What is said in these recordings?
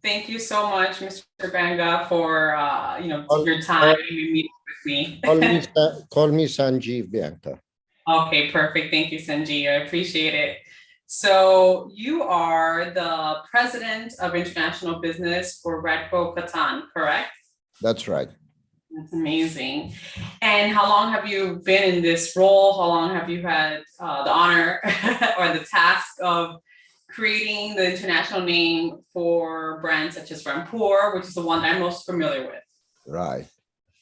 Thank you so much, Mr. Banga, for Call, your time and meeting with me. call me Sanjeev, Bianca. Okay, perfect. Thank you, Sanjeev. I appreciate it. So you are the president of international business for Radico Khaitan, correct? That's right. That's amazing. And how long have you been in this role? How long have you had the honor or the task of creating the international name for brands such as Rampur, which is the one that I'm most familiar with? Right.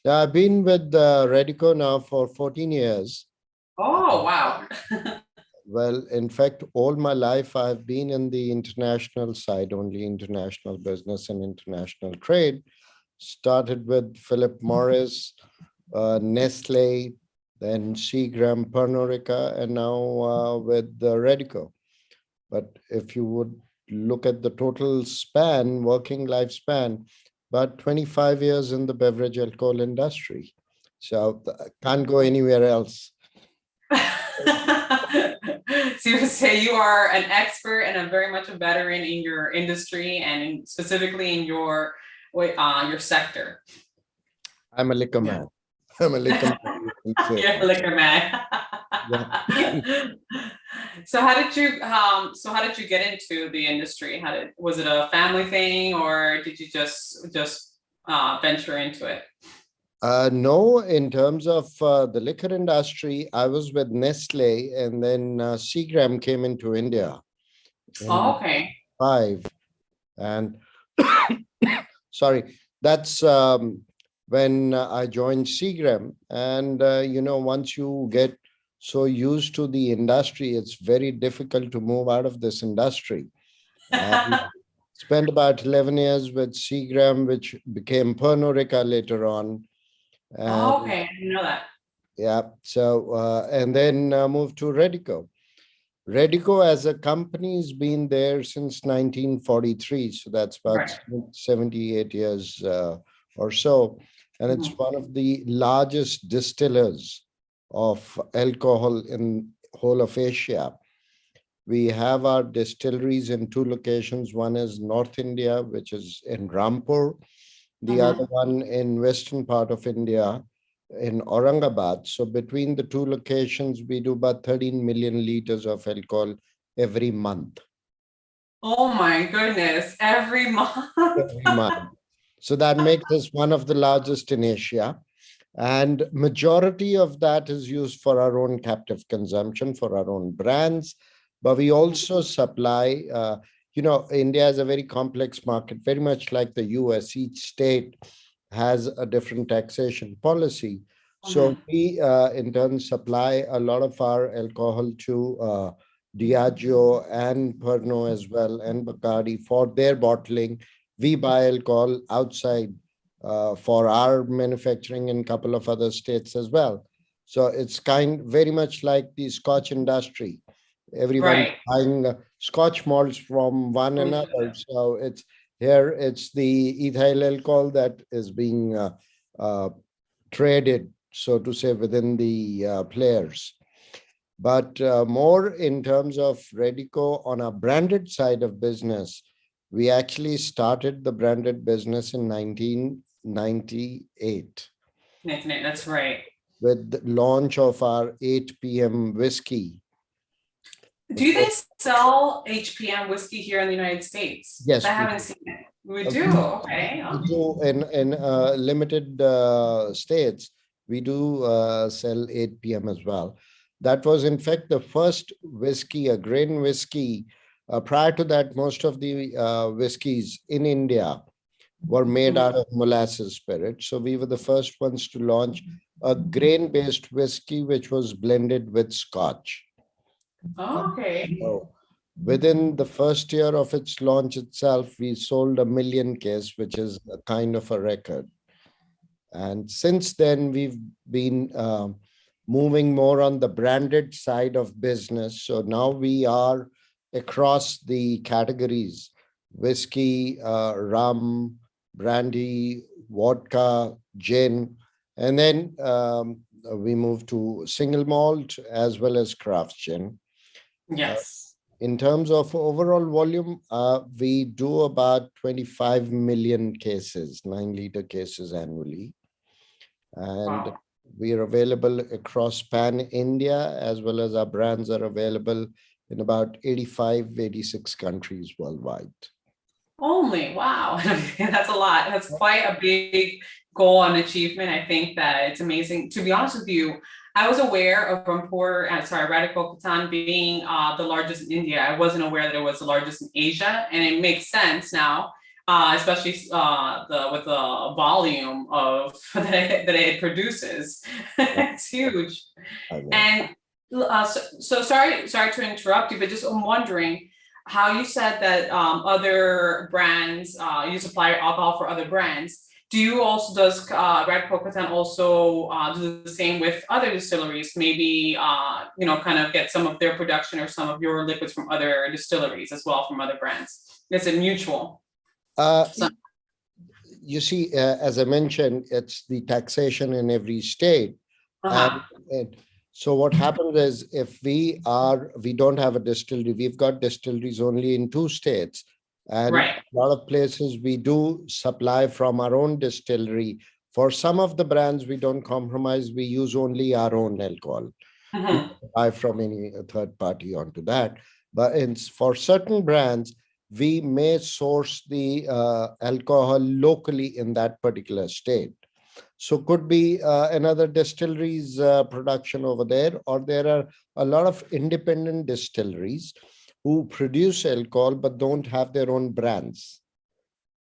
Now, I've been with Radico now for 14 years. Oh, wow. Well, in fact, all my life, I've been in the international side, only international business and international trade. Started with Philip Morris, Nestle, then Seagram, Pernod Ricard, and now with Radico. But if you would look at the total span, working lifespan, about 25 years in the beverage alcohol industry. So can't go anywhere else. So you would say you are an expert and very much a veteran in your industry and specifically in your sector. I'm a liquor man. I'm a liquor man. You're a liquor man. Yeah. So how did you get into the industry? Was it a family thing or did you just venture into it? No, in terms of the liquor industry, I was with Nestle and then Seagram came into India. Oh, okay. And sorry, that's when I joined Seagram. And, once you get so used to the industry, it's very difficult to move out of this industry. Spent about 11 years with Seagram, which became Pernod Ricard later on. Okay, I didn't know that. Yeah, so, and then moved to Radico. Radico as a company has been there since 1943, so that's about 78 years or so. And it's one of the largest distillers of alcohol in whole of Asia. We have our distilleries in two locations. One is North India, which is in Rampur. The other one in western part of India, in Aurangabad. So between the two locations, we do about 13 million liters of alcohol every month. Oh my goodness, every month. Every month. So that makes us one of the largest in Asia. And majority of that is used for our own captive consumption, for our own brands. But we also supply, India is a very complex market, very much like the US. Each state has a different taxation policy. So we, in turn, supply a lot of our alcohol to Diageo and Pernod as well, and Bacardi for their bottling. We buy alcohol outside for our manufacturing in a couple of other states as well. So it's very much like the Scotch industry. Everyone buying Scotch malts from one another. So it's the ethyl alcohol that is being traded, so to say, within the players. But more in terms of Radico on a branded side of business, we actually started the branded business in 1998. That's right. With the launch of our 8 p.m. whiskey. Do they sell HPM whiskey here in the United States? Yes. I haven't seen it. We do, okay. We do in limited states, we do sell 8 p.m. as well. That was, in fact, the first whiskey, a grain whiskey. Prior to that, most of the whiskeys in India were made out of molasses spirit. So we were the first ones to launch a grain-based whiskey, which was blended with Scotch. Okay. So within the first year of its launch itself, we sold 1 million cases, which is a kind of a record. And since then, we've been moving more on the branded side of business. So now we are across the categories: whiskey, rum, brandy, vodka, gin, and then we move to single malt as well as craft gin. Yes. In terms of overall volume, we do about 25 million cases, 9-liter cases annually. And Wow. we are available across pan India, as well as our brands are available in about 85, 86 countries worldwide. Only, wow. That's a lot. That's quite a big goal and achievement. I think that it's amazing. To be honest with you, I was aware of Rampur, Radico Khaitan being the largest in India. I wasn't aware that it was the largest in Asia, and it makes sense now, especially with the volume of that it produces. It's huge. I know. And so sorry to interrupt you, but just I'm wondering how you said that other brands, you supply alcohol for other brands. Do you also, does Radico Khaitan also do the same with other distilleries? Maybe, kind of get some of their production or some of your liquids from other distilleries as well, from other brands? Is it mutual? Uh, So, you see, as I mentioned, it's the taxation in every state. uh-huh. And so what happens is if we don't have a distillery, we've got distilleries only in 2 states. And Right. a lot of places we do supply from our own distillery. For some of the brands, we don't compromise. We use only our own alcohol. We Mhm. don't buy from any third party onto that. But for certain brands, we may source the alcohol locally in that particular state. So could be another distillery's production over there, or there are a lot of independent distilleries who produce alcohol but don't have their own brands.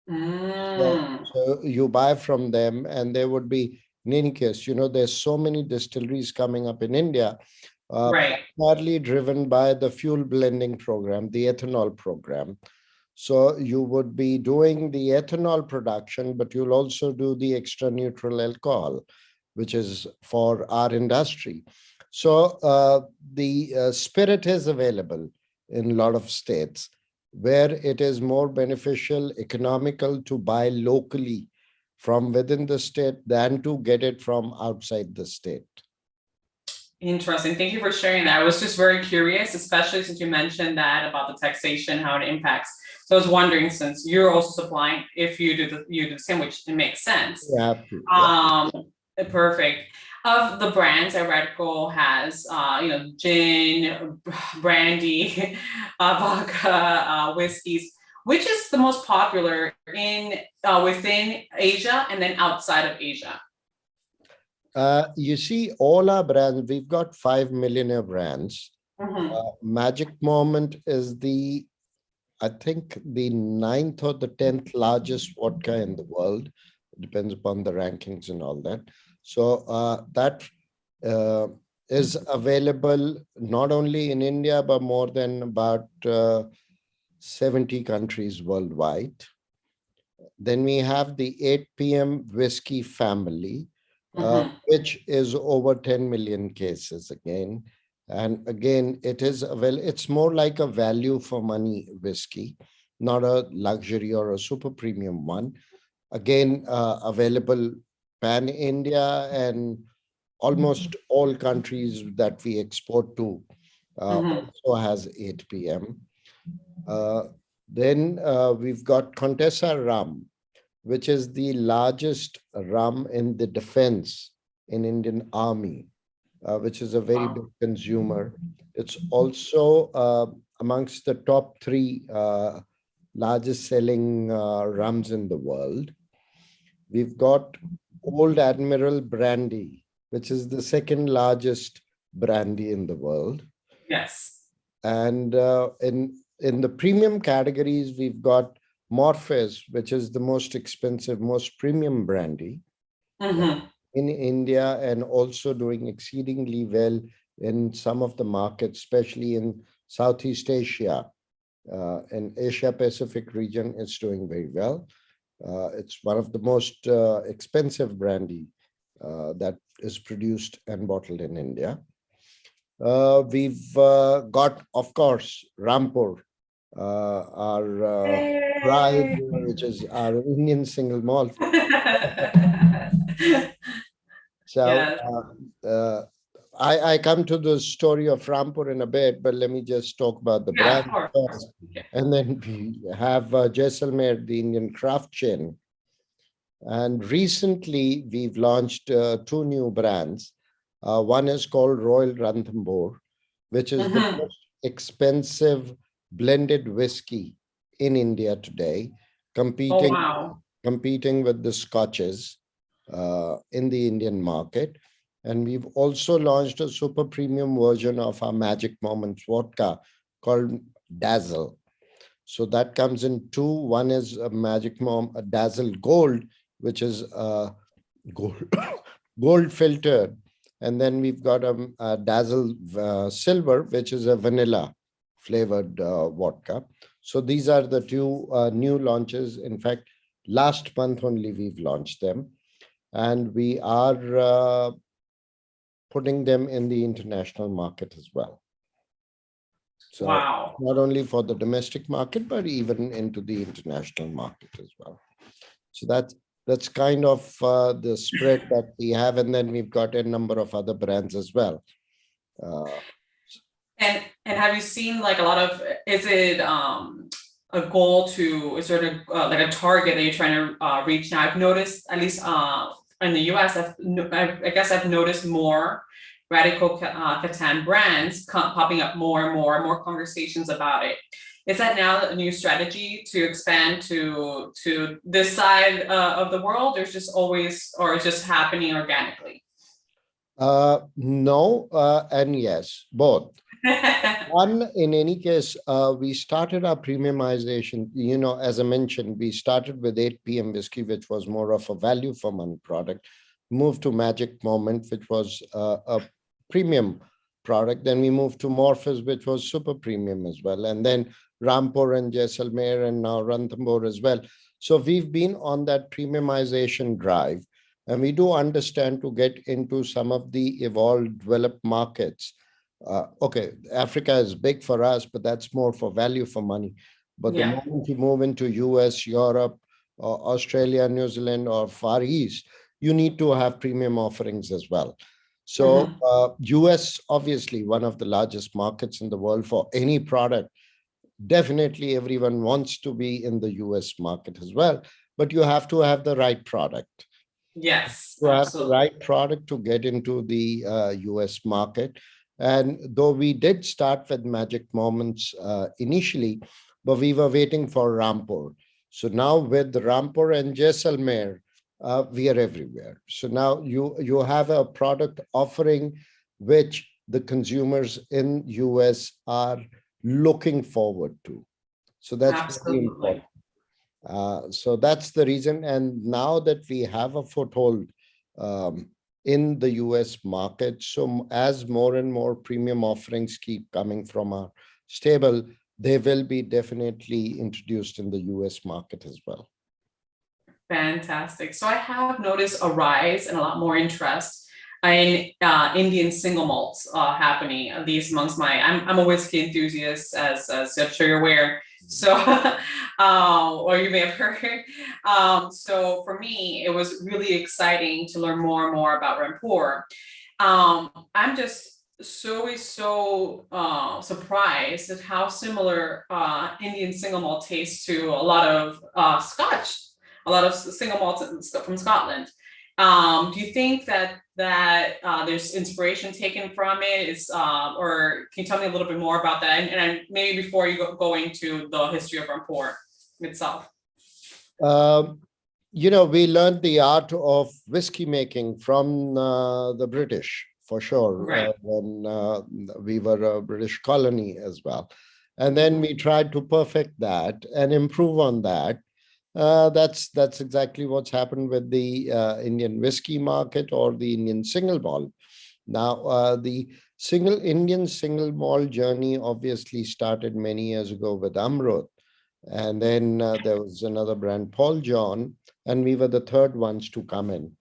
Mm. So you buy from them, and there would be, in any case, there's so many distilleries coming up in India, Right. primarily driven by the fuel blending program, the ethanol program. So you would be doing the ethanol production, but you'll also do the extra neutral alcohol, which is for our industry. So the spirit is available in a lot of states where it is more beneficial, economical to buy locally from within the state than to get it from outside the state. Interesting. Thank you for sharing that. I was just very curious, especially since you mentioned that about the taxation, how it impacts. So I was wondering, since you're also supplying, if you do the same, which it makes sense. You have to, yeah. Perfect. Of the brands that Radical has, gin, brandy, vodka, whiskeys, which is the most popular in within Asia and then outside of Asia? You see, all our brands, we've got 5 millionaire brands. Mhm. Magic Moment is I think, the 9th or the 10th largest vodka in the world. It depends upon the rankings and all that. So that is available not only in India, but more than about 70 countries worldwide. Then we have the 8 p.m. whiskey family, Mhm. which is over 10 million cases again. And again, it's more like a value for money whiskey, not a luxury or a super premium one. Again, available pan India and almost all countries that we export to Mhm. also has 8 p.m. Uh, then we've got Contessa rum, which is the largest rum in the defense in Indian Army, which is a very big Wow. consumer. It's also amongst the top 3 largest selling rums in the world. We've got Old Admiral brandy, which is the second largest brandy in the world. Yes. And in the premium categories, we've got Morpheus, which is the most expensive, most premium brandy Mhm. in India, and also doing exceedingly well in some of the markets, especially in Southeast Asia. And Asia Pacific region is doing very well. It's one of the most expensive brandy that is produced and bottled in India. We've got, of course, Rampur, our pride, Yay. which is our Indian single malt. So Yeah. I come to the story of Rampur in a bit, but let me just talk about the Yeah, brand of course. first. Okay. And then we have Jaisalmer, the Indian craft chain. And recently, we've launched two new brands. One is called Royal Ranthambore, which is the Mhm. most expensive blended whiskey in India today, Oh, competing wow. competing with the scotches in the Indian market. And we've also launched a super premium version of our Magic Moments vodka called Dazzle. So that comes in two. One is a a Dazzle Gold, which is gold gold filtered, and then we've got a Dazzle Silver, which is a vanilla flavored vodka. So these are the two new launches. In fact, last month only we've launched them, and we are putting them in the international market as well. So Wow. not only for the domestic market, but even into the international market as well. So that's kind of the spread that we have, and then we've got a number of other brands as well. Uh, And have you seen like a lot of, is it a goal to, is there like a target that you're trying to reach now? I've noticed, at least in the US, I guess I've noticed more Radico Khaitan brands popping up more conversations about it. Is that now a new strategy to expand to this side of the world, or is just always, or it's just happening organically? no, and yes, both. One, in any case, we started our premiumization. As I mentioned, we started with 8 p.m. whiskey, which was more of a value for money product, moved to Magic Moment, which was a premium product. Then we moved to Morpheus, which was super premium as well. And then Rampur and Jaisalmer and now Ranthambore as well. So we've been on that premiumization drive. And we do understand to get into some of the evolved, developed markets. Okay, Africa is big for us, but that's more for value for money. But the Yeah. moment you move into US, Europe, or Australia, New Zealand, or Far East, you need to have premium offerings as well. So Mhm. US, obviously, one of the largest markets in the world for any product. Definitely everyone wants to be in the US market as well, but you have to have the right product. Yes, To have the absolutely. right product to get into the US market. And though we did start with Magic Moments initially, but we were waiting for Rampur. So now with Rampur and Jaisalmer, we are everywhere. So now you have a product offering which the consumers in US are looking forward to. So that's very Absolutely. important. So that's the reason. And now that we have a foothold um, in the US market, so as more and more premium offerings keep coming from our stable, they will be definitely introduced in the US market as well. Fantastic. So I have noticed a rise and a lot more interest in Indian single malts happening, at least amongst I'm a whiskey enthusiast, as I'm sure you're aware. So, or you may have heard. So for me, it was really exciting to learn more and more about Rampur. I'm just so surprised at how similar Indian single malt tastes to a lot of Scotch, a lot of single malts from Scotland. Do you think that there's inspiration taken from it? Or can you tell me a little bit more about that? And maybe before you go into the history of Rampur itself. Um, we learned the art of whiskey making from the British, for sure, Right. when we were a British colony as well. And then we tried to perfect that and improve on that. That's exactly what's happened with the Indian whiskey market or the Indian single malt. Now, the Indian single malt journey obviously started many years ago with Amrut, and then there was another brand, Paul John, and we were the third ones to come in.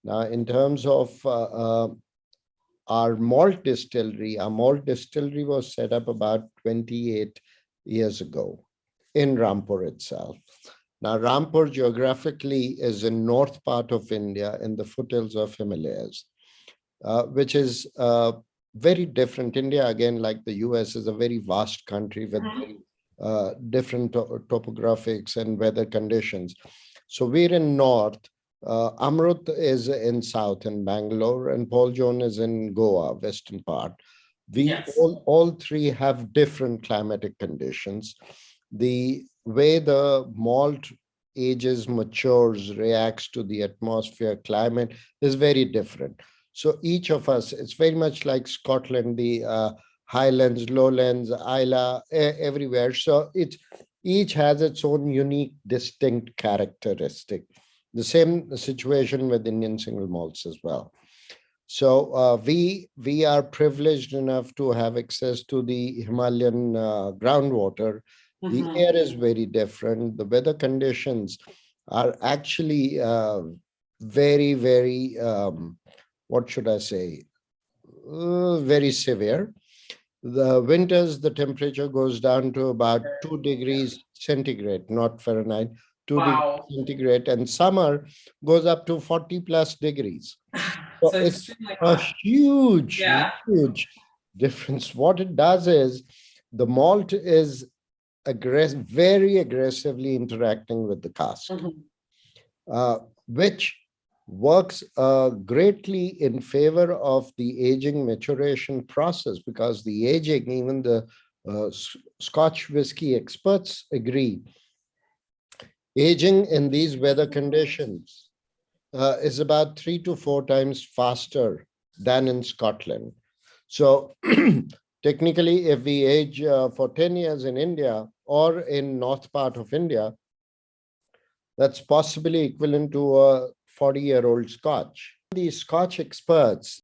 Now, in terms of our malt distillery was set up about 28 years ago in Rampur itself. Now, Rampur geographically is in north part of India in the foothills of Himalayas. which is very different. India, again, like the US, is a very vast country with very different topographics and weather conditions. So we're in north. Amrut is in south in Bangalore, and Paul Joan is in Goa, western part. We Yes. all three have different climatic conditions. The way the malt ages, matures, reacts to the atmosphere, climate is very different. So each of us, it's very much like Scotland, the highlands, lowlands, Isla, everywhere. So it each has its own unique, distinct characteristic. The same situation with Indian single malts as well. So we are privileged enough to have access to the Himalayan groundwater. The air is very different. The weather conditions are actually very, very, what should I say, very severe. The winters, the temperature goes down to about 2 degrees centigrade, not Fahrenheit, 2 degrees Wow. centigrade, and summer goes up to 40 plus degrees. So So it's extremely a hot. huge, Yeah. huge difference. What it does is the malt is very aggressively interacting with the cask, which works greatly in favor of the aging maturation process, because the aging, even the Scotch whiskey experts agree, aging in these weather conditions is about 3 to 4 times faster than in Scotland. So technically, if we age for 10 years in India or in north part of India, that's possibly equivalent to a 40-year-old Scotch. The Scotch experts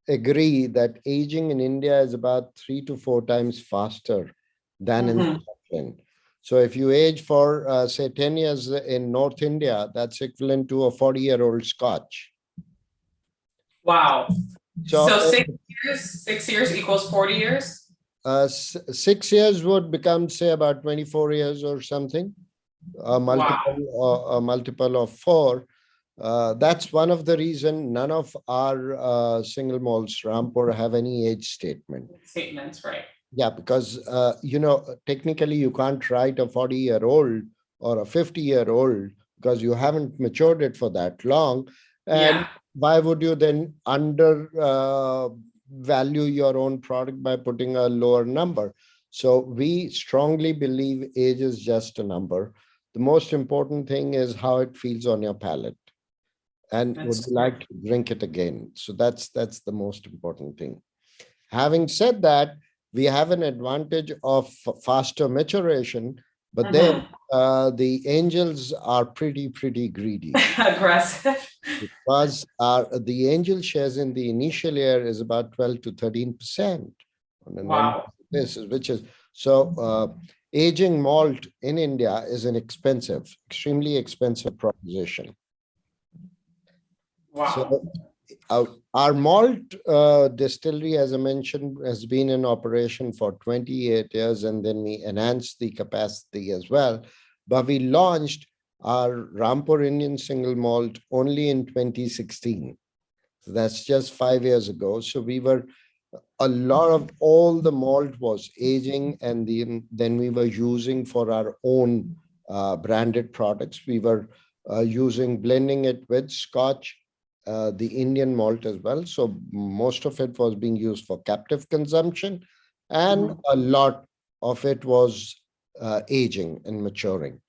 agree that aging in India is about 3 to 4 times faster than in Scotland. So if you age for, say, 10 years in North India, that's equivalent to a 40-year-old Scotch. Wow. So, So 6 years equals 40 years? 6 years would become, say, about 24 years or something, a multiple of 4. That's one of the reason none of our single malts Rampur have any age Statements, right? Yeah, because technically you can't write a 40-year-old or a 50-year-old because you haven't matured it for that long. And why would you then value your own product by putting a lower number? So we strongly believe age is just a number. The most important thing is how it feels on your palate, and would you like to drink it again? So that's the most important thing. Having said that, we have an advantage of faster maturation, but then the angels are pretty greedy. Aggressive. Because the angel shares in the initial year is about 12 to 13% on an annual basis, which is so. Aging malt in India is an extremely expensive proposition. Wow. So our malt distillery, as I mentioned, has been in operation for 28 years, and then we enhanced the capacity as well. But we launched our Rampur Indian Single Malt only in 2016. So that's just 5 years ago. So we were, a lot of all the malt was aging, and then we were using for our own branded products. We were blending it with Scotch, the Indian malt as well. So most of it was being used for captive consumption, and a lot of it was aging and maturing.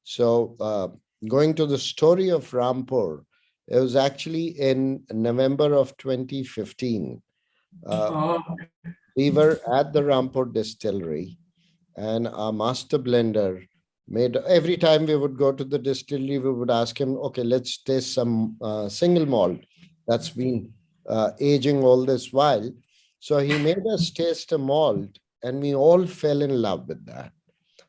So going to the story of Rampur, it was actually in November of 2015. We were at the Rampur distillery, and our master blender made, every time we would go to the distillery, we would ask him, okay, let's taste some single malt that's been aging all this while. So he made us taste a malt, and we all fell in love with that.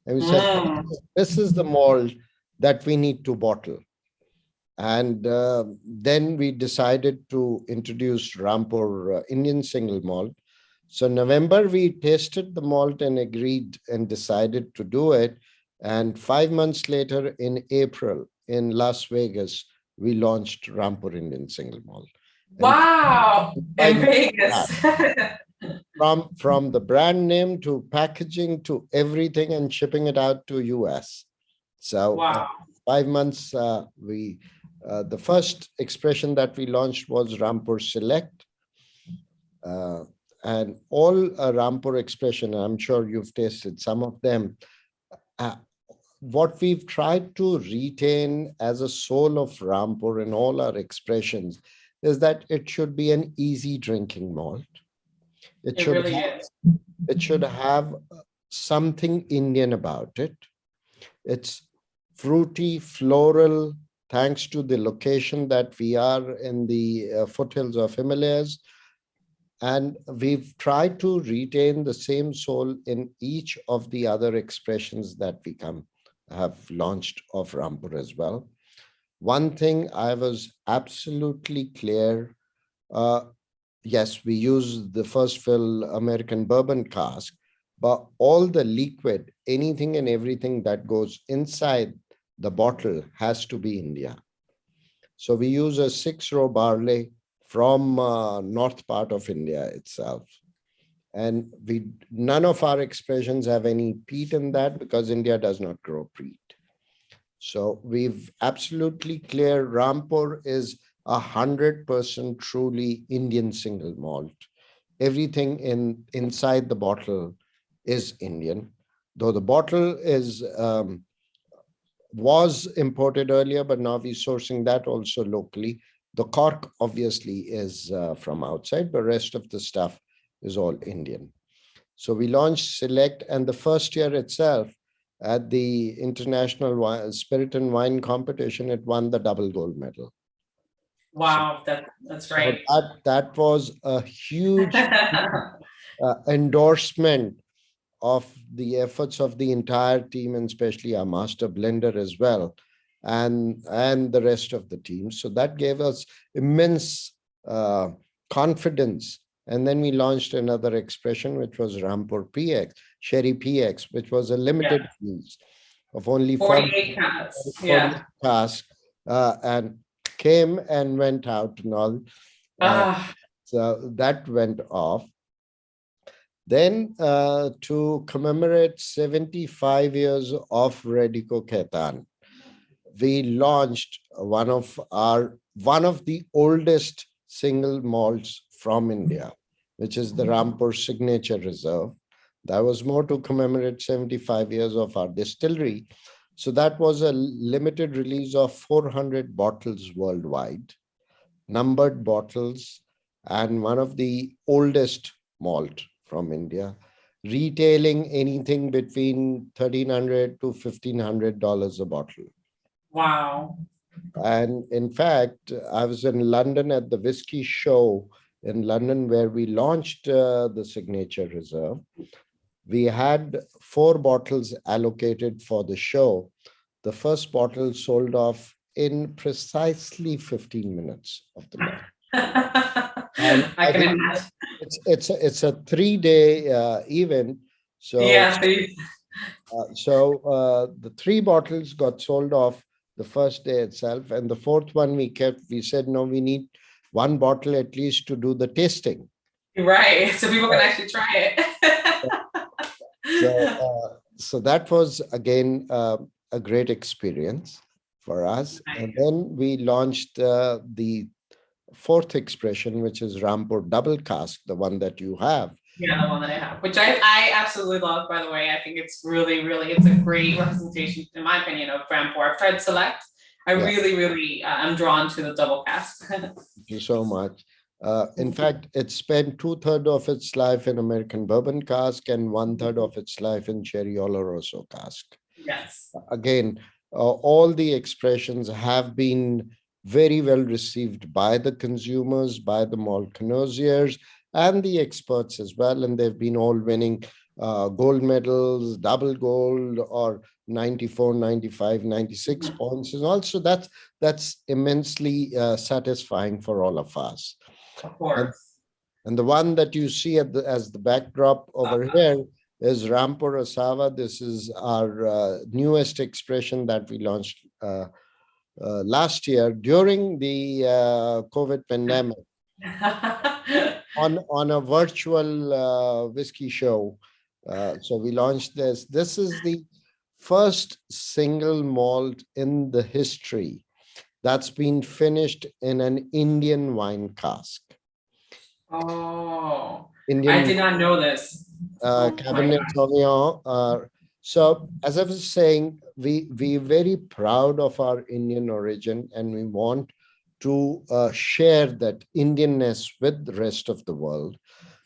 And we said, this is the malt that we need to bottle. And then we decided to introduce Rampur Indian Single Malt. So November, we tasted the malt and agreed and decided to do it. And 5 months later, in April, in Las Vegas, we launched Rampur Indian Single Malt. Wow, in And Vegas. from the brand name to packaging to everything and shipping it out to US. So Wow. 5 months, the first expression that we launched was Rampur Select. And all Rampur expression, I'm sure you've tasted some of them. What we've tried to retain as a soul of Rampur in all our expressions is that it should be an easy drinking malt. It really is. It should have something Indian about it. It's fruity, floral, thanks to the location that we are in the foothills of Himalayas. And we've tried to retain the same soul in each of the other expressions that we have launched of Rampur as well. One thing I was absolutely clear, yes, we use the first fill American bourbon cask, but all the liquid, anything and everything that goes inside the bottle has to be India. So we use a 6-row barley from north part of India itself. And none of our expressions have any peat in that because India does not grow peat. So we've absolutely clear Rampur is 100% truly Indian single malt. Everything inside the bottle is Indian, though the bottle was imported earlier, but now we're sourcing that also locally. The cork obviously is from outside, but rest of the stuff is all Indian. So we launched Select, and the first year itself at the International Spirit and Wine Competition, it won the double gold medal. Wow, that's right. So that was a huge endorsement of the efforts of the entire team, and especially our master blender as well, and the rest of the team. So that gave us immense confidence. And then we launched another expression, which was Rampur PX, Sherry PX, which was a limited release of only 48 casks, and came and went out and all. So that went off. Then to commemorate 75 years of Radico Khaitan, we launched one of the oldest single malts from India, which is the Rampur Signature Reserve. That was more to commemorate 75 years of our distillery. So that was a limited release of 400 bottles worldwide, numbered bottles, and one of the oldest malt from India, retailing anything between $1,300 to $1,500 a bottle. Wow. And in fact, I was in London at the whiskey show in London where we launched the Signature Reserve. We had 4 bottles allocated for the show. The first bottle sold off in precisely 15 minutes of the night. And I can imagine. It's a 3-day event. So yeah, the 3 bottles got sold off the first day itself, and the 4th one we said, no, we need 1 bottle at least to do the tasting. Right, so people can actually try it. So that was again a great experience for us. And then we launched the 4th expression, which is Rampur Double Cask, the one that you have. Yeah, the one that I have, which I absolutely love, by the way. I think it's really, it's a great representation, in my opinion, of Rampur. I've tried Select. I really am drawn to the double cask. Thank you so much. In fact, it spent 2/3 of its life in American bourbon cask and 1/3 of its life in Cherry Oloroso cask. Yes. Again, all the expressions have been very well received by the consumers, by the malt connoisseurs, and the experts as well. And they've been all winning gold medals, double gold, or 94, 95, 96 points. And also that's immensely satisfying for all of us. Of course. And the one that you see as the backdrop over here is Rampur Asava. This is our newest expression that we launched last year during the COVID pandemic on a virtual whiskey show. So we launched this. This is the first single malt in the history that's been finished in an Indian wine cask. Oh, I Indian did not know this. Oh my Cabernet God. Sauvignon. So as I was saying, we very proud of our Indian origin, and we want to share that Indianness with the rest of the world.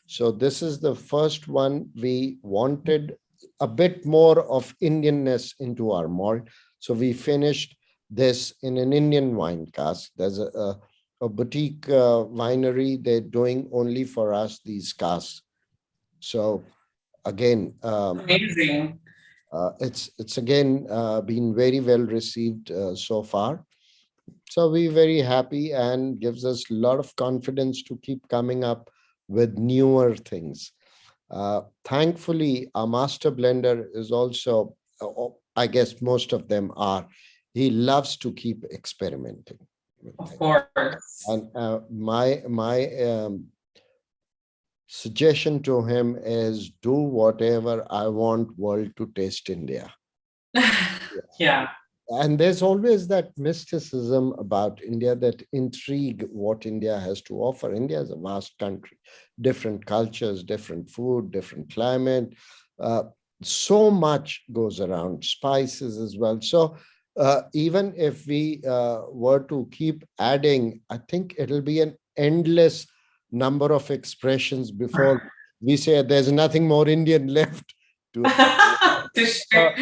So this is the first one. We wanted a bit more of Indianness into our malt. So we finished this in an Indian wine cask. There's a boutique winery. They're doing only for us these casks. So again, Amazing. it's again been very well received so far. So we're very happy and gives us a lot of confidence to keep coming up with newer things. Thankfully, our master blender is also, I guess most of them are, he loves to keep experimenting with Of things. course. And my suggestion to him is do whatever I want world to taste India. Yeah, And there's always that mysticism about India, that intrigue what India has to offer. India is a vast country, different cultures, different food, different climate. Uh, so much goes around, spices as well. So even if we were to keep adding, I think it'll be an endless number of expressions before we say there's nothing more Indian left to. to Uh, share.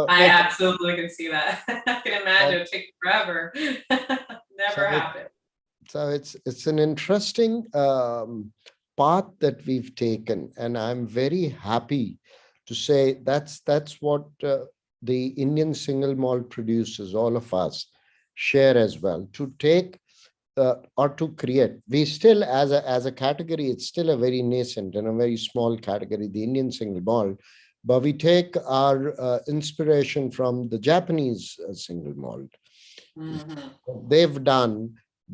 I it's absolutely can see that. I can imagine it take forever. so Never happen. So it's an interesting path that we've taken, and I'm very happy to say that's what the Indian single malt producers, all of us, share as well. To take or to create, we still as a category, it's still a very nascent and a very small category, the Indian single malt. But we take our inspiration from the Japanese single malt. Mhm. They've done,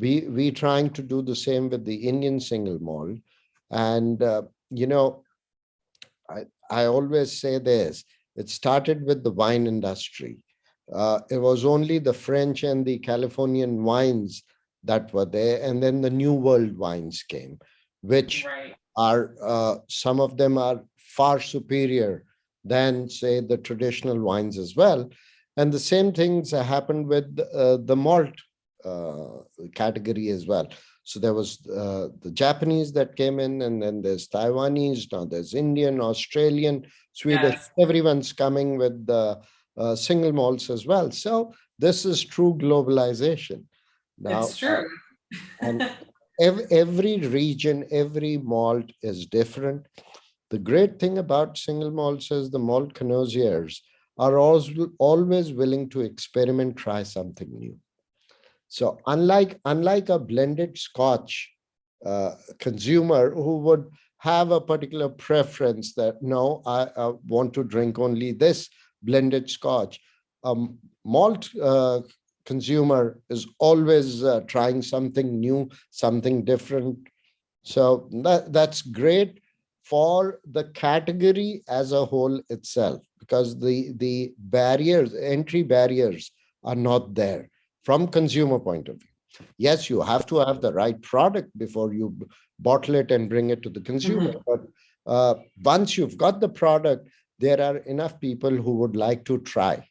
we trying to do the same with the Indian single malt. And I always say this, it started with the wine industry. It was only the French and the Californian wines that were there, and then the New World wines came, which Right. are some of them are far superior than, say, the traditional wines as well. And the same things happened with the malt category as well. So there was the Japanese that came in, and then there's Taiwanese, now there's Indian, Australian, Swedish, Yes, everyone's coming with the single malts as well. So this is true globalization. Now, it's true. and every region, every malt is different. The great thing about single malts is the malt connoisseurs are always willing to experiment, try something new. So unlike a blended Scotch consumer who would have a particular preference that no, I want to drink only this blended Scotch, malt consumer is always trying something new, something different. So that's great for the category as a whole itself, because the barriers, entry barriers are not there from consumer point of view. Yes, you have to have the right product before you bottle it and bring it to the consumer. Mhm. But once you've got the product, there are enough people who would like to try.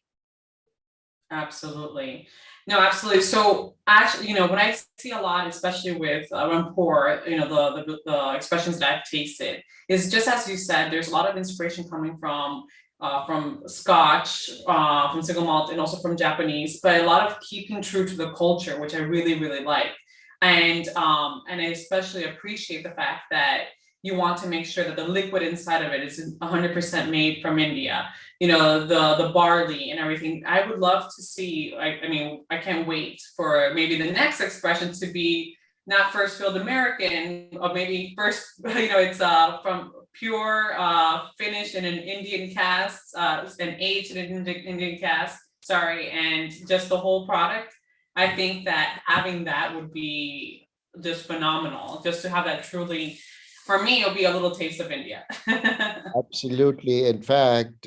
Absolutely. No, absolutely. So actually, what I see a lot, especially with Rampur, the expressions that I've tasted, is just as you said, there's a lot of inspiration coming from Scotch, from single malt, and also from Japanese, but a lot of keeping true to the culture, which I really, really like. And I especially appreciate the fact that you want to make sure that the liquid inside of it is 100% made from India. The barley and everything. I would love to see. I mean, I can't wait for maybe the next expression to be not first filled American, or maybe first, it's from pure, finished in an Indian cask, and aged in an Indian cask. Sorry, and just the whole product I think that having that would be just phenomenal, just to have that truly, for me, it'll be a little taste of India. Absolutely. In fact,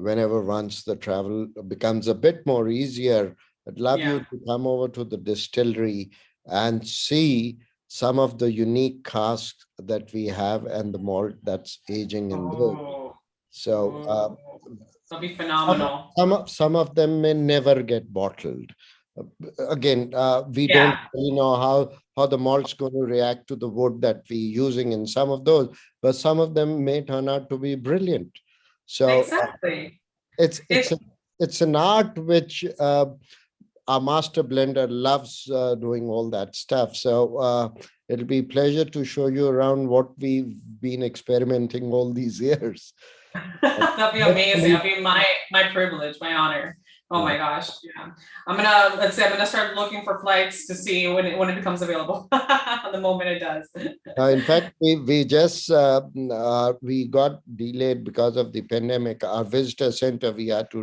whenever once the travel becomes a bit more easier, I'd love you Yeah. to come over to the distillery and see some of the unique casks that we have and the malt that's aging in those. Oh, So oh, that'll be phenomenal. some of them may never get bottled. Again, we don't Yeah, really know how the malt's going to react to the wood that we're using in some of those, but some of them may turn out to be brilliant. So exactly. it's It, it's a, it's an art which our master blender loves doing all that stuff. So it'll be a pleasure to show you around what we've been experimenting all these years. that'd be amazing. Hopefully, That'd be my privilege, my honor. Oh yeah. my gosh, yeah. I'm gonna start looking for flights to see when it becomes available. The moment it does. In fact, we just we got delayed because of the pandemic. Our visitor center, we had to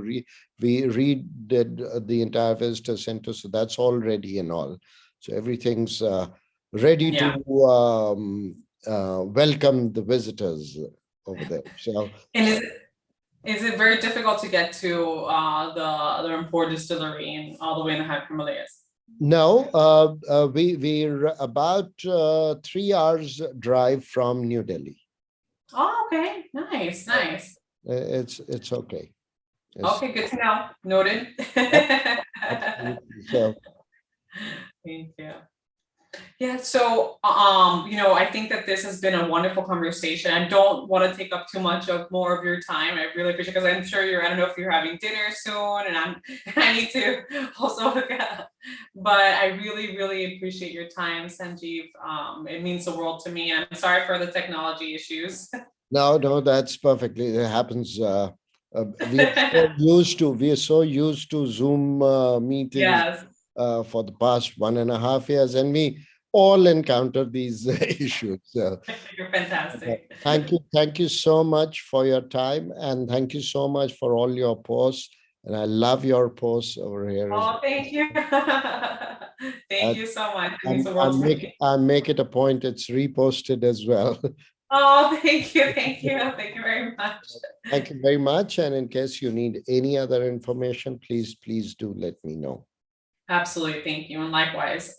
we redid the entire visitor center, so that's all ready and all. So everything's ready to Yeah. welcome the visitors over there. So And is it very difficult to get to the Rampur distillery and all the way in the Himalayas? no, we're about 3 hours drive from New Delhi. Oh, okay, nice, nice. It's okay. It's Okay, good to know. Noted. absolutely so. Thank you. Yeah, so I think that this has been a wonderful conversation. I don't want to take up too much of more of your time. I really appreciate, because I'm sure I don't know if you're having dinner soon, and I need to also but I really, really appreciate your time, Sanjeev. It means the world to me. I'm sorry for the technology issues. No, that's perfectly. It happens. We are so used to Zoom meetings Yes, for the past 1.5 years, and we all encounter these issues. So, you're fantastic. thank you so much for your time, and thank you so much for all your posts. And I love your posts over here as Oh, thank you. Thank well. you so much. It means the world to me. I make it a point. It's reposted as well. Oh, thank you, thank you, thank you very much. Thank you very much. And in case you need any other information, please do let me know. Absolutely, thank you, and likewise.